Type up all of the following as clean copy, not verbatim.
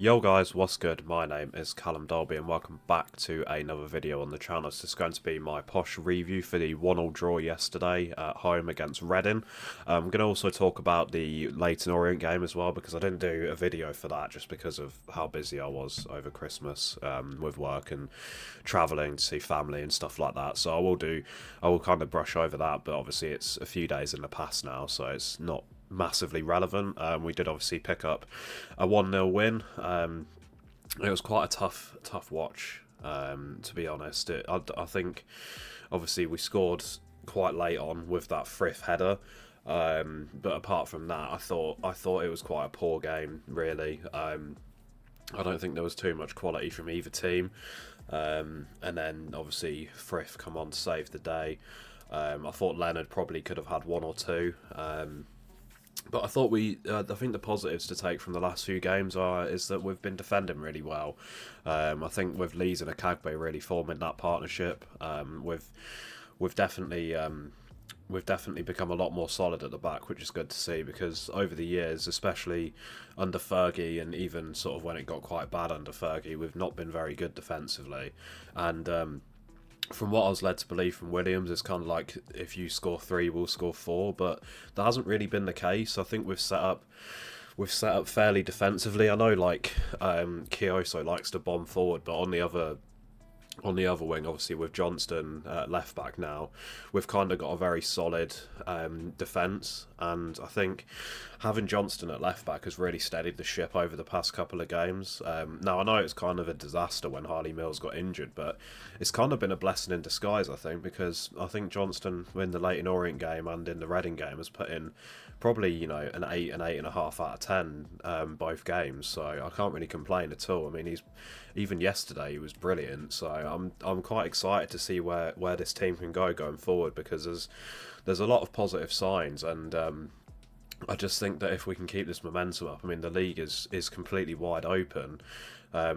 Yo guys, what's good? My name is Callum Dolby and welcome back to another video on the channel. This is going to be my POSH review for the 1-1 draw yesterday at home against Reading. I'm going to also talk about the Leyton Orient game as well because I didn't do a video for that just because of how busy I was over Christmas with work and travelling to see family and stuff like that. So I will kind of brush over that, but obviously it's a few days in the past now, so it's not massively relevant. We did obviously pick up a 1-0 win. It was quite a tough watch, to be honest. I think obviously we scored quite late on with that Frith header. But apart from that, I thought it was quite a poor game, really. I don't think there was too much quality from either team. And then obviously Frith come on to save the day. I thought Leonard probably could have had one or two. But I think the positives to take from the last few games is that we've been defending really well. I think with Lees and Akagbe really forming that partnership, we've definitely we've definitely become a lot more solid at the back, which is good to see because over the years, especially under Fergie and even sort of when it got quite bad under Fergie, we've not been very good defensively, and from what I was led to believe from Williams, it's kind of like if you score three, we'll score four, but that hasn't really been the case. I think we've set up fairly defensively. I know like Kioso likes to bomb forward, but on the other wing, obviously with Johnston left back now, we've kind of got a very solid defence, and I think having Johnston at left back has really steadied the ship over the past couple of games. Now I know it's kind of a disaster when Harley Mills got injured, but it's kind of been a blessing in disguise, I think, because I think Johnston in the Leyton Orient game and in the Reading game has put in probably an 8 and 8.5 out of 10 both games, so I can't really complain at all. I mean, even yesterday he was brilliant, so I'm quite excited to see where this team can go going forward because there's a lot of positive signs, and I just think that if we can keep this momentum up, I mean the league is completely wide open.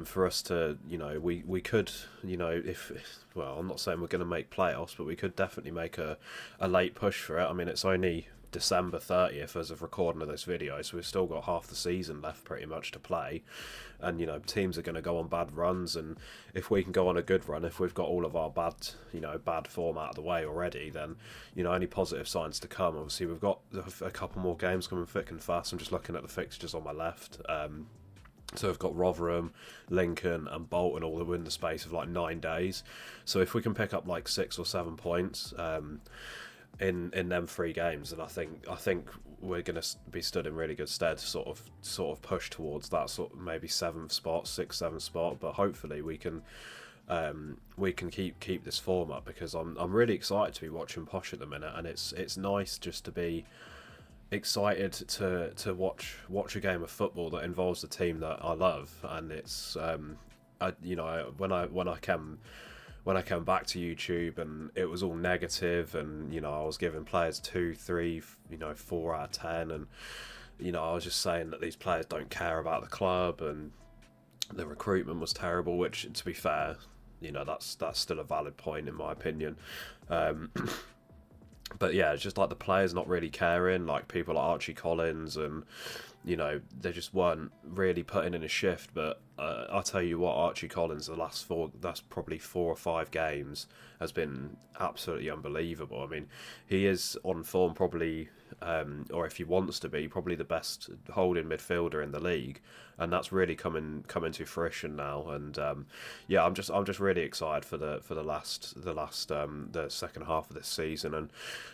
For us to, we could, if well, I'm not saying we're going to make playoffs, but we could definitely make a late push for it. I mean, it's only December 30th as of recording of this video, so we've still got half the season left pretty much to play, and teams are going to go on bad runs, and if we can go on a good run, if we've got all of our bad form out of the way already, then any positive signs to come. Obviously we've got a couple more games coming thick and fast. I'm just looking at the fixtures on my left. So we've got Rotherham, Lincoln and Bolton all within the space of like 9 days. So if we can pick up like 6 or 7 points in them 3 games, then I think we're going to be stood in really good stead to sort of push towards that sort of maybe 7th spot, 6th, 7th spot. But hopefully we can keep this form up because I'm really excited to be watching Posh at the minute, and it's nice just to be excited to watch a game of football that involves the team that I love. And it's when I came back to YouTube and it was all negative, and I was giving players 2, 3, 4 out of 10, and I was just saying that these players don't care about the club and the recruitment was terrible, which to be fair, that's still a valid point in my opinion. But yeah, it's just like the players not really caring, like people like Archie Collins, and they just weren't really putting in a shift. But I'll tell you what, Archie Collins, that's probably 4 or 5 games, has been absolutely unbelievable. I mean, he is on form probably, or if he wants to be, probably the best holding midfielder in the league, and that's really coming to fruition now. And yeah, I'm just really excited for the second half of this season, and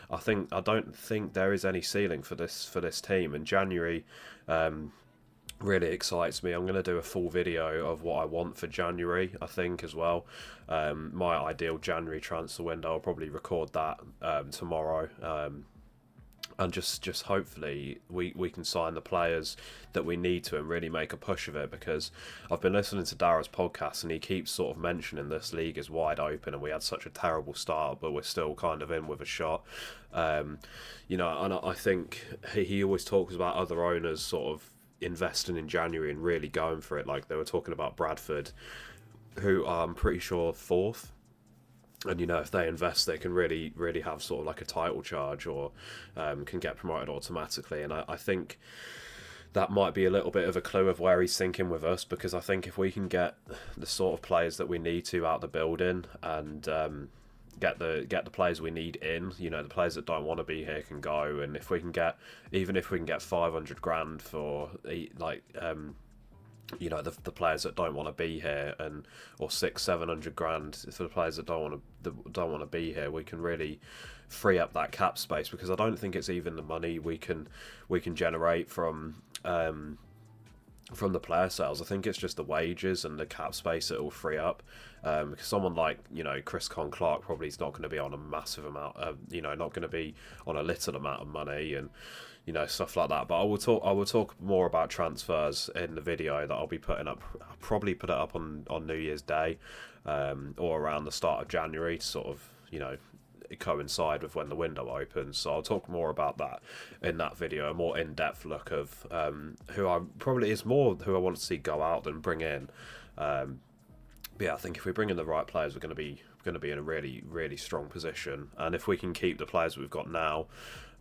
I don't think there is any ceiling for this team. And January really excites me. I'm going to do a full video of what I want for January, I think, as well. My ideal January transfer window, I'll probably record that tomorrow. And just hopefully we can sign the players that we need to and really make a push of it, because I've been listening to Dara's podcast and he keeps sort of mentioning this league is wide open and we had such a terrible start, but we're still kind of in with a shot. And I think he always talks about other owners sort of investing in January and really going for it. Like they were talking about Bradford, who I'm pretty sure 4th. And if they invest, they can really have sort of like a title charge, or can get promoted automatically. And I think that might be a little bit of a clue of where he's thinking with us, because I think if we can get the sort of players that we need to out the building, and get the players we need in, the players that don't want to be here can go, and if we can get, even if we can get 500 grand for the players that don't want to be here, and or 600-700 grand for the players that don't want to be here, we can really free up that cap space, because I don't think it's even the money we can generate from the player sales. I think it's just the wages and the cap space that will free up, because someone like Chris Clark probably is not going to be on a massive amount of, not going to be on a little amount of money, and stuff like that. But I will talk more about transfers in the video that I'll be putting up. I'll probably put it up on New Year's Day, or around the start of January, to sort of coincide with when the window opens. So I'll talk more about that in that video, a more in-depth look of who I want to see go out than bring in. But yeah, I think if we bring in the right players, we're going to be in a really, really strong position. And if we can keep the players we've got now,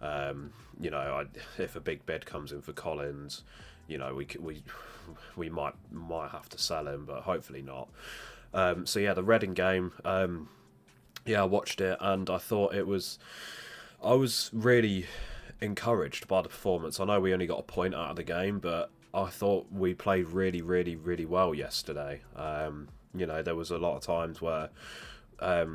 if a big bid comes in for Collins, we might have to sell him, but hopefully not. So yeah, the Reading game. Yeah, I watched it, and I thought I was really encouraged by the performance. I know we only got a point out of the game, but I thought we played really, really, really well yesterday. There was a lot of times where I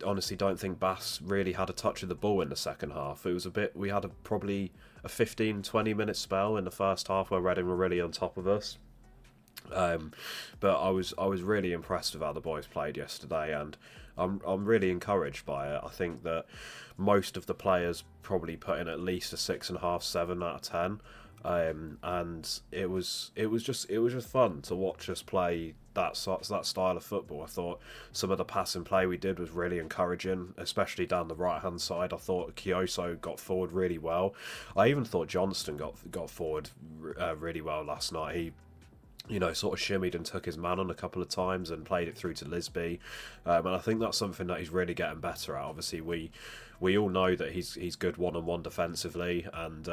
honestly don't think Bass really had a touch of the ball in the second half. It was we had probably a 15-20 minute spell in the first half where Reading were really on top of us. But I was really impressed with how the boys played yesterday, and I'm really encouraged by it. I think that most of the players probably put in at least a 6.5, 7 out of 10. And it was just fun to watch us play that style of football. I thought some of the passing play we did was really encouraging, especially down the right hand side. I thought Kyoso got forward really well. I even thought Johnston got forward really well last night. He sort of shimmied and took his man on a couple of times and played it through to Lisby, and I think that's something that he's really getting better at. Obviously, we all know that he's good one-on-one defensively, and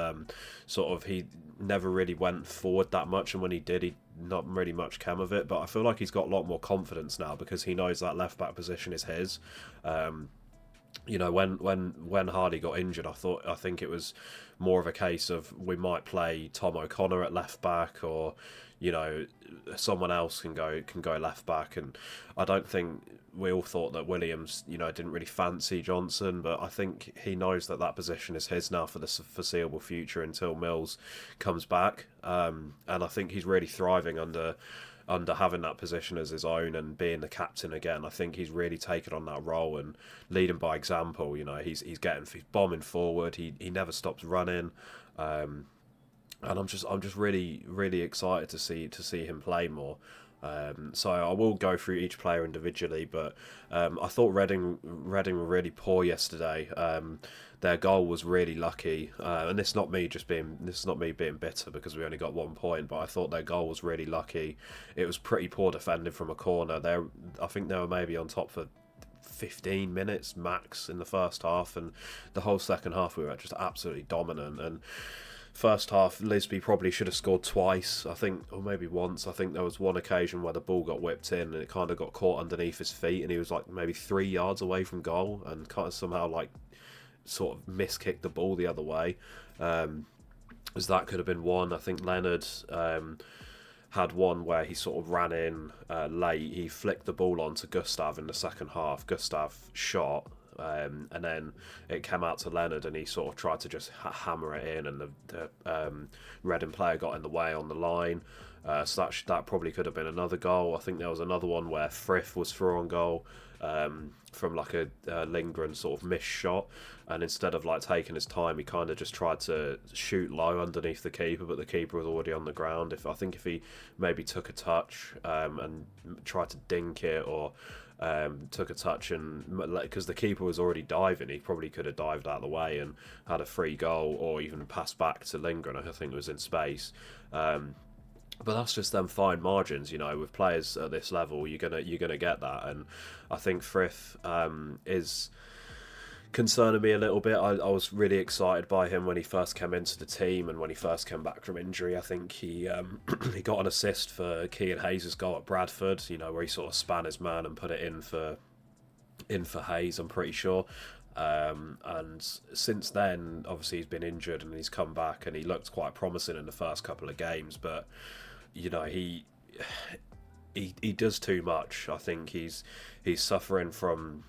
sort of he never really went forward that much, and when he did, he not really much came of it. But I feel like he's got a lot more confidence now, because he knows that left back position is his. When Hardy got injured, I think it was more of a case of we might play Tom O'Connor at left back, or someone else can go left back, and I don't think we all thought that Williams didn't really fancy Johnson, but I think he knows that position is his now for the foreseeable future until Mills comes back, and I think he's really thriving under having that position as his own and being the captain again. I think he's really taken on that role and leading by example. He's bombing forward. He never stops running, and I'm just really, really excited to see him play more. So I will go through each player individually, but I thought Reading were really poor yesterday. Their goal was really lucky, and this is not me being bitter because we only got 1 point, but I thought their goal was really lucky. It was pretty poor defending from a corner. I think they were maybe on top for 15 minutes max in the first half, and the whole second half we were just absolutely dominant. And first half, Lisby probably should have scored twice, I think, or maybe once. I think there was one occasion where the ball got whipped in and it kind of got caught underneath his feet, and he was like maybe 3 yards away from goal and kind of somehow sort of miskicked the ball the other way. As that could have been one. I think Leonard had one where he sort of ran in late. He flicked the ball on to Gustav in the second half. Gustav shot. And then it came out to Leonard, and he sort of tried to just hammer it in, and the Reading player got in the way on the line. So that probably could have been another goal. I think there was another one where Frith was through on goal from a Lindgren sort of missed shot, and instead of taking his time, he kind of just tried to shoot low underneath the keeper, but the keeper was already on the ground. If he maybe took a touch and tried to dink it, or took a touch, and because the keeper was already diving, he probably could have dived out of the way and had a free goal, or even passed back to Lindgren. I think it was in space. But that's just them fine margins, with players at this level, you're gonna get that. And I think Frith is concerning me a little bit. I was really excited by him when he first came into the team and when he first came back from injury. I think he he got an assist for Kean Hayes' goal at Bradford, you know, where he sort of span his man and put it in for Hayes, I'm pretty sure. And since then, obviously, he's been injured and he's come back and he looked quite promising in the first couple of games. But you know, he does too much. I think he's suffering from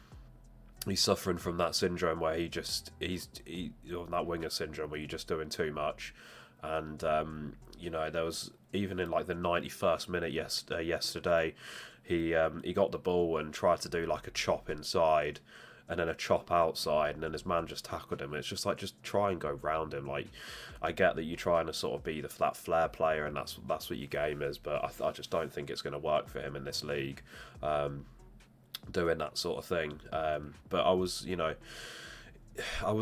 that syndrome where he's that winger syndrome where you're just doing too much. And you know, there was even in like the 91st minute yesterday, he got the ball and tried to do like a chop inside and then a chop outside, and then his man just tackled him. It's just like, just try and go round him. Like, I get that you're trying to sort of be that flair player, and that's what your game is, but I just don't think it's going to work for him in this league, doing that sort of thing. But I was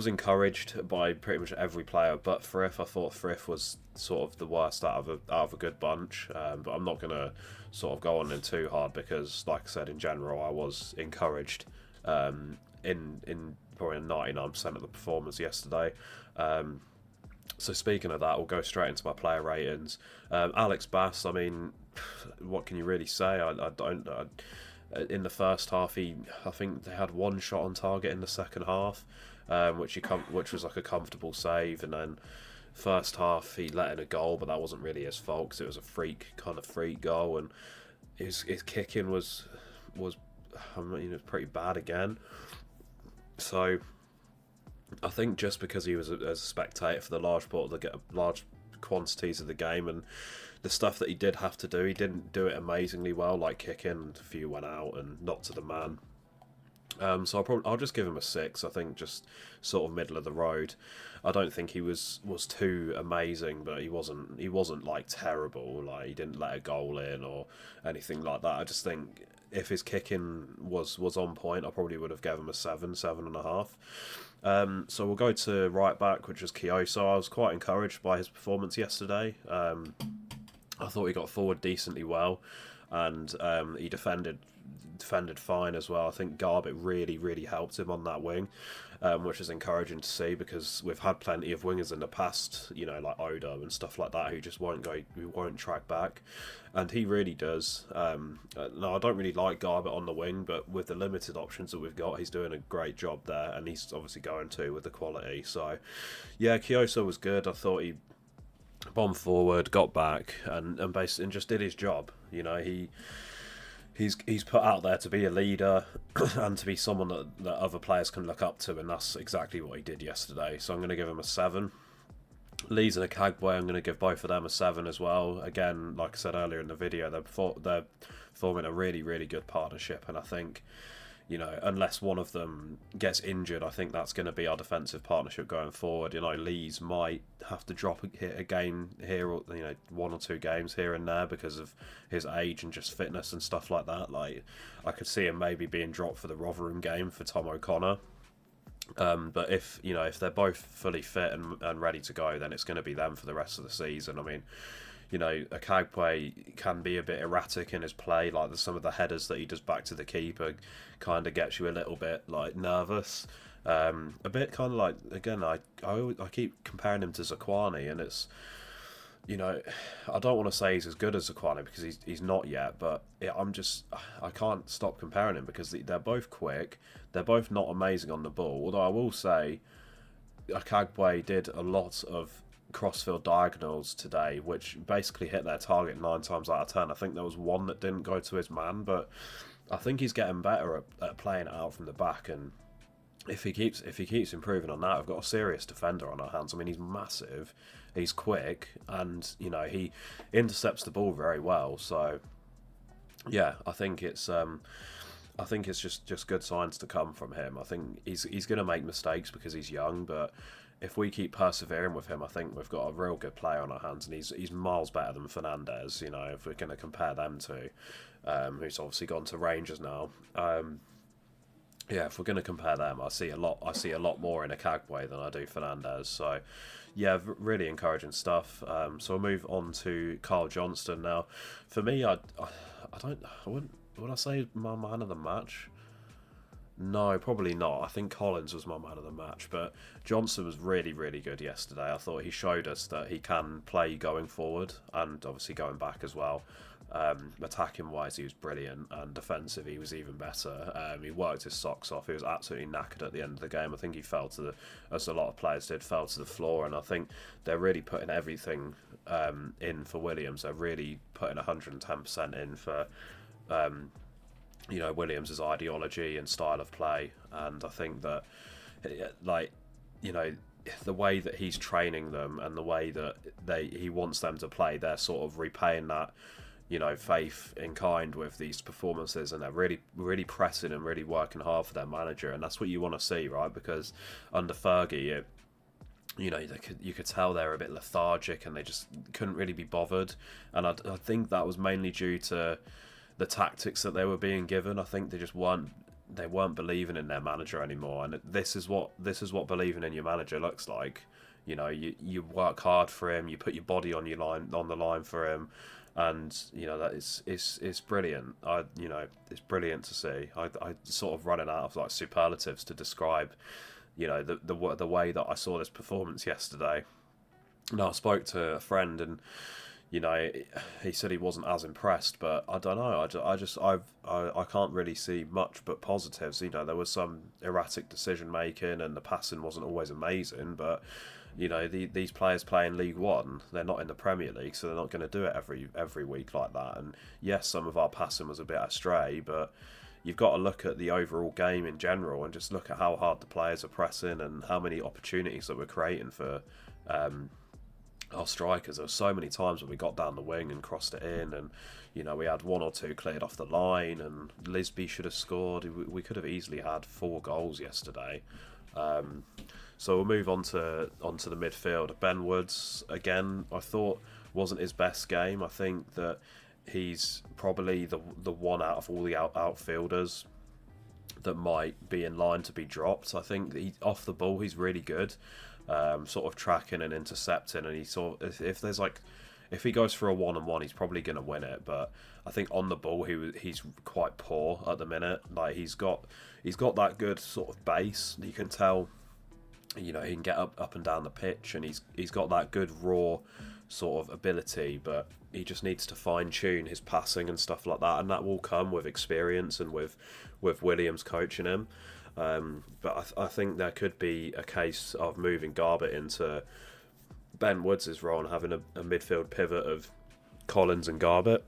encouraged by pretty much every player, but Frith, I thought Frith was sort of the worst out of a good bunch. But I'm not going to sort of go on in too hard because, like I said, in general, I was encouraged in probably 99% of the performance yesterday. So speaking of that, we'll go straight into my player ratings. Alex Bass, I mean, what can you really say? In the first half, I think they had one shot on target in the second half, which was like a comfortable save, and then first half he let in a goal, but that wasn't really his fault because it was a freak goal, and his kicking was pretty bad again. So I think just because he was a spectator for the large quantities of the game and the stuff that he did have to do, he didn't do it amazingly well, like kicking, a few went out and not to the man. So I'll just give him a 6. I think just sort of middle of the road. I don't think he was too amazing, but he wasn't like terrible. Like, he didn't let a goal in or anything like that. I just think if his kicking was on point, I probably would have given him a 7.5. So we'll go to right back, which is Kyoso. I was quite encouraged by his performance yesterday. I thought he got forward decently well, and he defended fine as well. I think Garbett really helped him on that wing, which is encouraging to see because we've had plenty of wingers in the past, you know, like Odo and stuff like that, who just won't track back, and he really does. No, I don't really like Garbett on the wing, but with the limited options that we've got, he's doing a great job there, and he's obviously going to with the quality. So yeah, Kyoso was good. I thought he bombed forward, got back, and just did his job. You know, he's put out there to be a leader and to be someone that other players can look up to, and that's exactly what he did yesterday. So I'm going to give him a 7. Lees and Akagbue, I'm going to give both of them a 7 as well. Again, like I said earlier in the video, they're forming a really good partnership, and I think, you know, unless one of them gets injured, I think that's going to be our defensive partnership going forward. You know, Lees might have to drop a game here, or, you know, 1 or 2 games here and there because of his age and just fitness and stuff like that. Like, I could see him maybe being dropped for the Rotherham game for Tom O'Connor. But if they're both fully fit and ready to go, then it's going to be them for the rest of the season. I mean, you know, Akagbue can be a bit erratic in his play. Like, some of the headers that he does back to the keeper kind of gets you a little bit like nervous. A bit kind of like, again, I keep comparing him to Zakwani, and it's, you know, I don't want to say he's as good as Zakwani because he's not yet, but I can't stop comparing him because they're both quick. They're both not amazing on the ball. Although I will say, Akagbue did a lot of crossfield diagonals today, which basically hit their target 9 times out of 10. I think there was one that didn't go to his man, but I think he's getting better at playing it out from the back, and if he keeps improving on that, we've got a serious defender on our hands. I mean, he's massive, he's quick, and you know, he intercepts the ball very well. So yeah, I think it's just good signs to come from him. I think he's going to make mistakes because he's young, but if we keep persevering with him, I think we've got a real good player on our hands, and he's miles better than Fernandez. You know, if we're going to compare them to, who's obviously gone to Rangers now. Yeah, if we're going to compare them, I see a lot more in Akagbue than I do Fernandez. So yeah, really encouraging stuff. So we'll move on to Carl Johnston now. For me, would I say my man of the match? No, probably not. I think Collins was my man of the match, but Johnson was really, really good yesterday. I thought he showed us that he can play going forward and obviously going back as well. Attacking wise, he was brilliant, and defensive, he was even better. He worked his socks off. He was absolutely knackered at the end of the game. I think he fell to the, as a lot of players did, fell to the floor, and I think they're really putting everything in for Williams. They're really putting 110% in for. Williams' ideology and style of play, and I think that, like, you know, the way that he's training them and the way that he wants them to play, they're sort of repaying that, faith in kind with these performances, and they're really, really pressing and really working hard for their manager, and that's what you want to see, right? Because under Fergie, you could tell they're a bit lethargic and they just couldn't really be bothered, and I think that was mainly due to the tactics that they were being given. I think they weren't believing in their manager anymore, and this is what believing in your manager looks like. You work hard for him, you put your body on the line for him, and that it's brilliant. It's brilliant to see. I sort of running out of like superlatives to describe the way that I saw this performance yesterday. Now, I spoke to a friend, and he said he wasn't as impressed, but I don't know. I can't really see much but positives. There was some erratic decision making, and the passing wasn't always amazing. But these players play in League One. They're not in the Premier League, so they're not going to do it every week like that. And yes, some of our passing was a bit astray, but you've got to look at the overall game in general and just look at how hard the players are pressing and how many opportunities that we're creating for. Our strikers. There were so many times when we got down the wing and crossed it in, and we had one or two cleared off the line, and Lisby should have scored. We could have easily had 4 goals yesterday. So we'll move on to the midfield. Ben Woods, again, I thought wasn't his best game. I think that he's probably the one out of all the outfielders that might be in line to be dropped. I think off the ball he's really good. Sort of tracking and intercepting, and if he goes for a 1-on-1, he's probably going to win it. But I think on the ball he's quite poor at the minute. Like he's got that good sort of base. You can tell, he can get up and down the pitch, and he's got that good raw sort of ability. But he just needs to fine tune his passing and stuff like that, and that will come with experience and with Williams coaching him. But I think there could be a case of moving Garbutt into Ben Woods' role and having a midfield pivot of Collins and Garbutt.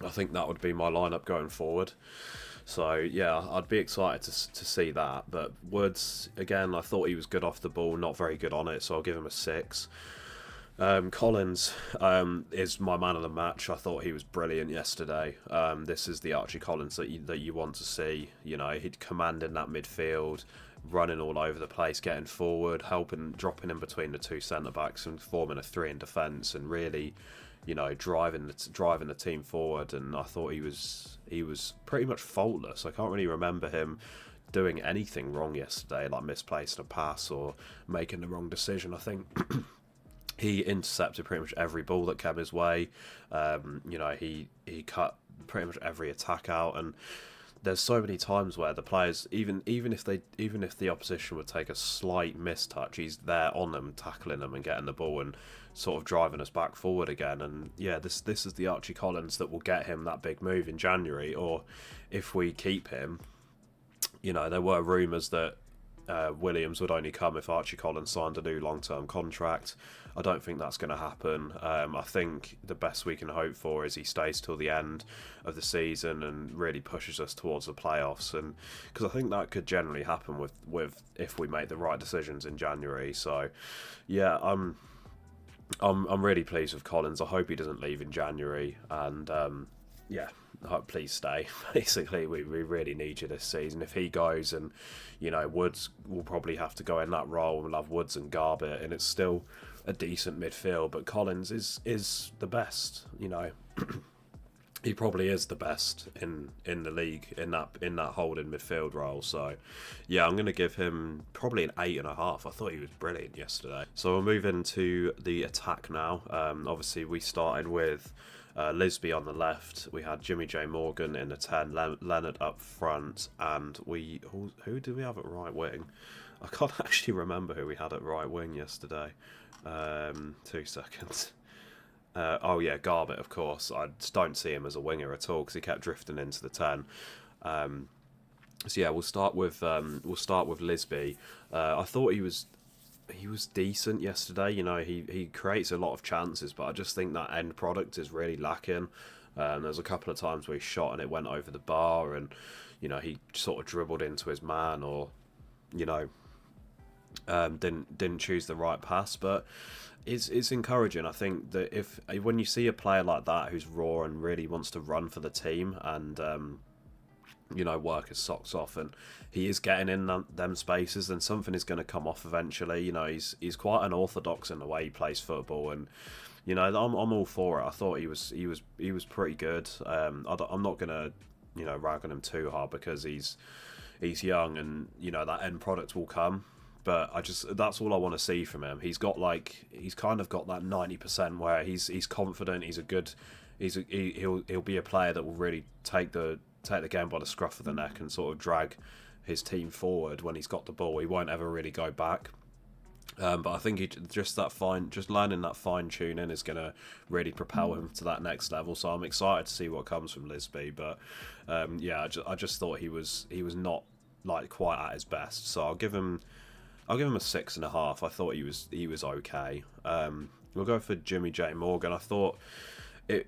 I think that would be my lineup going forward. So yeah, I'd be excited to see that. But Woods, again, I thought he was good off the ball, not very good on it, so I'll give him a 6. Collins is my man of the match. I thought he was brilliant yesterday. This is the Archie Collins that you want to see. He'd commanding that midfield, running all over the place, getting forward, dropping in between the 2 centre backs and forming a 3 in defence, and really, driving the team forward. And I thought he was pretty much faultless. I can't really remember him doing anything wrong yesterday, like misplacing a pass or making the wrong decision. I think. He intercepted pretty much every ball that came his way. He cut pretty much every attack out, and there's so many times where the players, even if the opposition would take a slight mistouch, he's there on them, tackling them and getting the ball and sort of driving us back forward again. And yeah, this is the Archie Collins that will get him that big move in January, or if we keep him. There were rumours that Williams would only come if Archie Collins signed a new long-term contract. I don't think that's going to happen. I think the best we can hope for is he stays till the end of the season and really pushes us towards the playoffs, and because I think that could generally happen with if we make the right decisions in January. So yeah, I'm really pleased with Collins. I hope he doesn't leave in January, and yeah, please stay. Basically, we really need you this season. If he goes, and Woods will probably have to go in that role, we'll have Woods and Garbutt, and it's still a decent midfield. But Collins is the best. He probably is the best in the league in that holding midfield role. So yeah, I'm going to give him probably an 8.5. I thought he was brilliant yesterday. So we'll move into the attack now. Obviously we started with Lisby on the left. We had Jimmy J Morgan in the 10, Leonard up front, and who did we have at right wing? I can't actually remember who we had at right wing yesterday. 2 seconds. Oh yeah, Garbett, of course. I just don't see him as a winger at all because he kept drifting into the 10. So yeah, we'll start with Lisby. I thought he was decent yesterday. You know, he creates a lot of chances, but I just think that end product is really lacking. There's a couple of times where he shot and it went over the bar, and you know he sort of dribbled into his man, or you know didn't choose the right pass. But it's encouraging. I think that if when you see a player like that who's raw and really wants to run for the team and you know, work his socks off, and he is getting in them spaces, then something is going to come off eventually. You know, he's quite unorthodox in the way he plays football, and you know, I'm all for it. I thought he was pretty good. I'm not going to rag on him too hard because he's young, and you know that end product will come. But that's all I want to see from him. He's kind of got that 90% where he's confident. He'll be a player that will really take the game by the scruff of the neck and sort of drag his team forward when he's got the ball. He won't ever really go back. But I think just learning that fine tuning is going to really propel him to that next level. So I'm excited to see what comes from Lisby. But yeah, I just thought he was not like quite at his best. So I'll give him a 6.5. I thought he was okay. We'll go for Jimmy J Morgan. I thought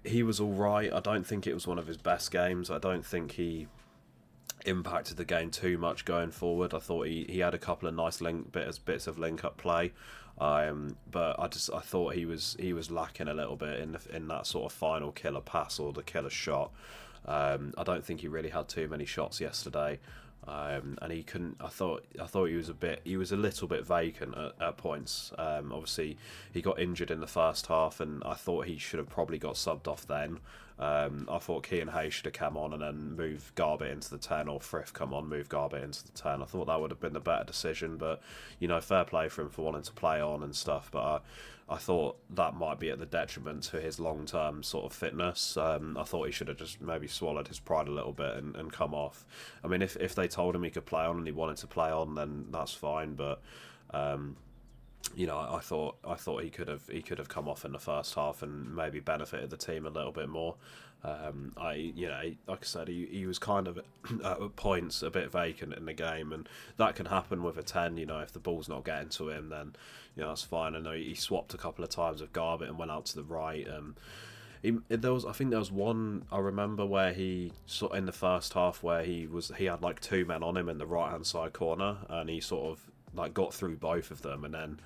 he was all right. I don't think it was one of his best games. I don't think he impacted the game too much going forward. I thought he had a couple of nice bits of link up play, but I thought he was lacking a little bit in that sort of final killer pass or the killer shot. I don't think he really had too many shots yesterday. And he couldn't. I thought he was a little bit vacant at points. Obviously, he got injured in the first half, and I thought he should have probably got subbed off then. I thought Kean Hayes should have come on and then moved Garbett into the 10, or Frith come on, move Garbett into the 10. I thought that would have been the better decision, but you know, fair play for him for wanting to play on and stuff. But I thought that might be at the detriment to his long-term sort of fitness. I thought he should have just maybe swallowed his pride a little bit and come off. I mean, if they told him he could play on and he wanted to play on, then that's fine. But you know, I thought he could have come off in the first half and maybe benefited the team a little bit more. Like I said, he was kind of at points a bit vacant in the game, and that can happen with a 10. You know, if the ball's not getting to him, then you know that's fine. I know he swapped a couple of times with Garbett and went out to the right. I think there was one I remember where he sort of in the first half where he had like two men on him in the right hand side corner, and he sort of like got through both of them and then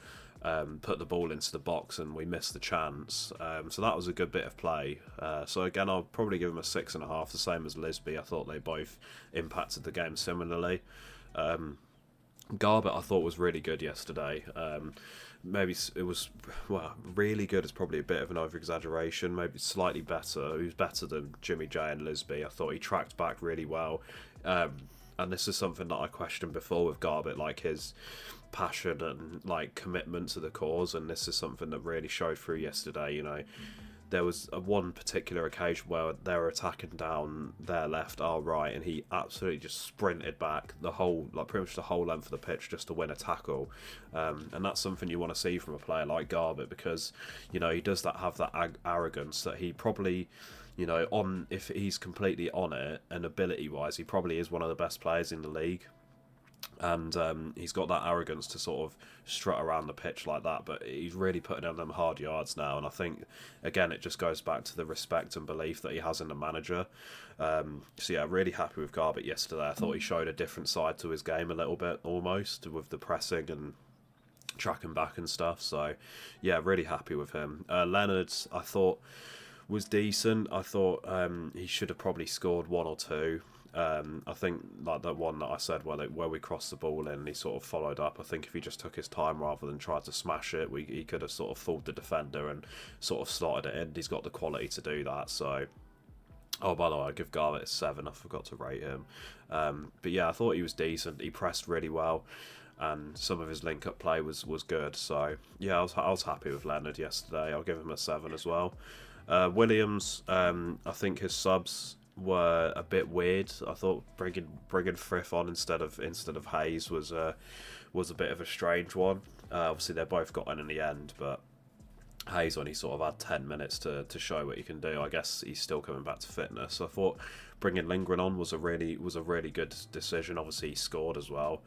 put the ball into the box, and we missed the chance. So that was a good bit of play. So again, I'll probably give him a 6.5, the same as Lisby. I thought they both impacted the game similarly. Garbett I thought was really good yesterday. Maybe it was, well, really good is probably a bit of an over-exaggeration. Maybe slightly better. He was better than Jimmy J and Lisby. I thought he tracked back really well. And this is something that I questioned before with Garbett, like his passion and like commitment to the cause, and this is something that really showed through yesterday. You know, there was one particular occasion where they were attacking down their left, our right, and he absolutely just sprinted back pretty much the whole length of the pitch just to win a tackle. And that's something you want to see from a player like Garbett, because you know he does have that arrogance that he probably, you know, if he's completely on it and ability-wise, he probably is one of the best players in the league. And he's got that arrogance to sort of strut around the pitch like that, but he's really putting in them hard yards now. And I think, again, it just goes back to the respect and belief that he has in the manager. So yeah, really happy with Garbett yesterday. I thought he showed a different side to his game a little bit, almost, with the pressing and tracking back and stuff. So yeah, really happy with him. Leonard, I thought, was decent. I thought he should have probably scored one or two. I think like that one that I said where we crossed the ball in, he sort of followed up. I think if he just took his time rather than tried to smash it, he could have sort of fooled the defender and sort of slotted it in. He's got the quality to do that. So, oh, by the way, I give Garvett a 7. I forgot to rate him. But yeah, I thought he was decent. He pressed really well, and some of his link-up play was good. So yeah, I was happy with Leonard yesterday. I'll give him a 7 as well. Williams, I think his subs were a bit weird. I thought bringing Frith on instead of Hayes was a bit of a strange one. Obviously, they both got on in the end, but Hayes only sort of had 10 minutes to show what he can do. I guess he's still coming back to fitness. So I thought bringing Lindgren on was a really good decision. Obviously, he scored as well.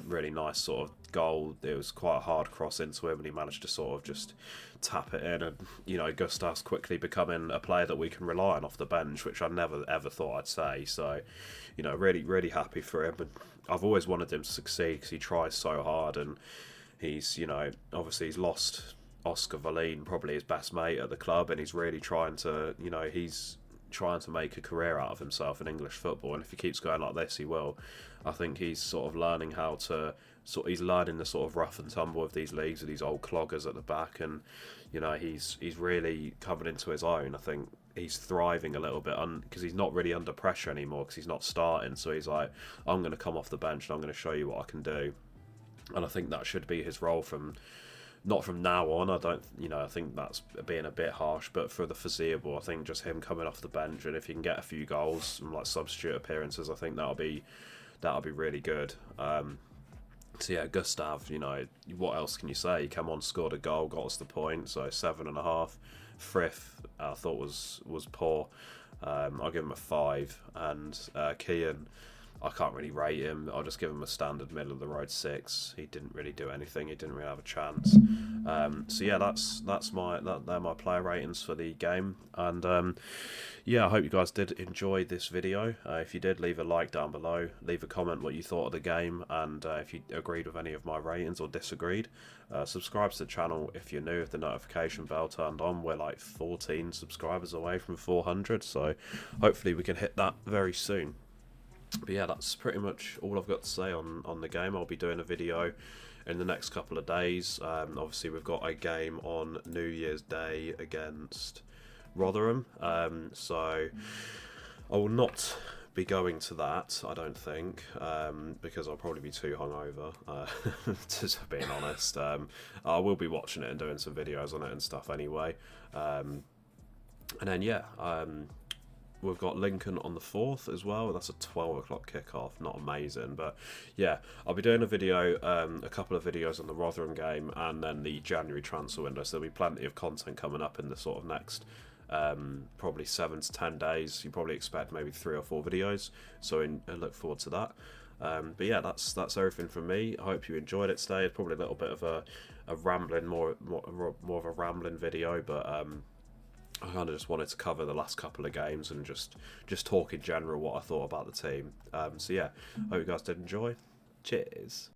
Really nice sort of goal. It was quite a hard cross into him, and he managed to sort of just tap it in. And Gustav's quickly becoming a player that we can rely on off the bench, which I never ever thought I'd say. So, really happy for him. And I've always wanted him to succeed because he tries so hard, and he's obviously he's lost Oscar Valin, probably his best mate at the club, and he's really trying to, he's trying to make a career out of himself in English football, and if he keeps going like this, he will. I think he's sort of learning how to, he's learning the sort of rough and tumble of these leagues with these old cloggers at the back, and, he's really coming into his own. I think he's thriving a little bit because he's not really under pressure anymore because he's not starting, so he's like, I'm going to come off the bench and I'm going to show you what I can do, and I think that should be his role not from now on. I don't, I think that's being a bit harsh, but for the foreseeable, I think just him coming off the bench, and if he can get a few goals and like substitute appearances, I think that'll be really good. So yeah, Gustav, what else can you say? He came on, scored a goal, got us the point, so 7.5. Frith, I thought was poor. I'll give him a 5, and Kian, I can't really rate him. I'll just give him a standard middle of the road 6. He didn't really do anything. He didn't really have a chance. So yeah, they're my player ratings for the game. And yeah, I hope you guys did enjoy this video. If you did, leave a like down below. Leave a comment what you thought of the game, and if you agreed with any of my ratings or disagreed. Subscribe to the channel if you're new, with the notification bell turned on. We're like 14 subscribers away from 400, so hopefully we can hit that very soon. But yeah, that's pretty much all I've got to say on the game. I'll be doing a video in the next couple of days. Obviously, we've got a game on New Year's Day against Rotherham, so I will not be going to that, I don't think, because I'll probably be too hungover, to being honest. I will be watching it and doing some videos on it and stuff anyway. And then, yeah, we've got Lincoln on the 4th as well. That's a 12 o'clock kickoff. Not amazing, but yeah, I'll be doing a video, a couple of videos on the Rotherham game, and then the January transfer window. So there'll be plenty of content coming up in the sort of next probably 7 to 10 days. You probably expect maybe 3 or 4 videos. So I look forward to that. But yeah, that's everything from me. I hope you enjoyed it today. It's probably a little bit of a rambling, more of a rambling video, but I kind of just wanted to cover the last couple of games and just talk in general what I thought about the team. So yeah, hope you guys did enjoy. Cheers.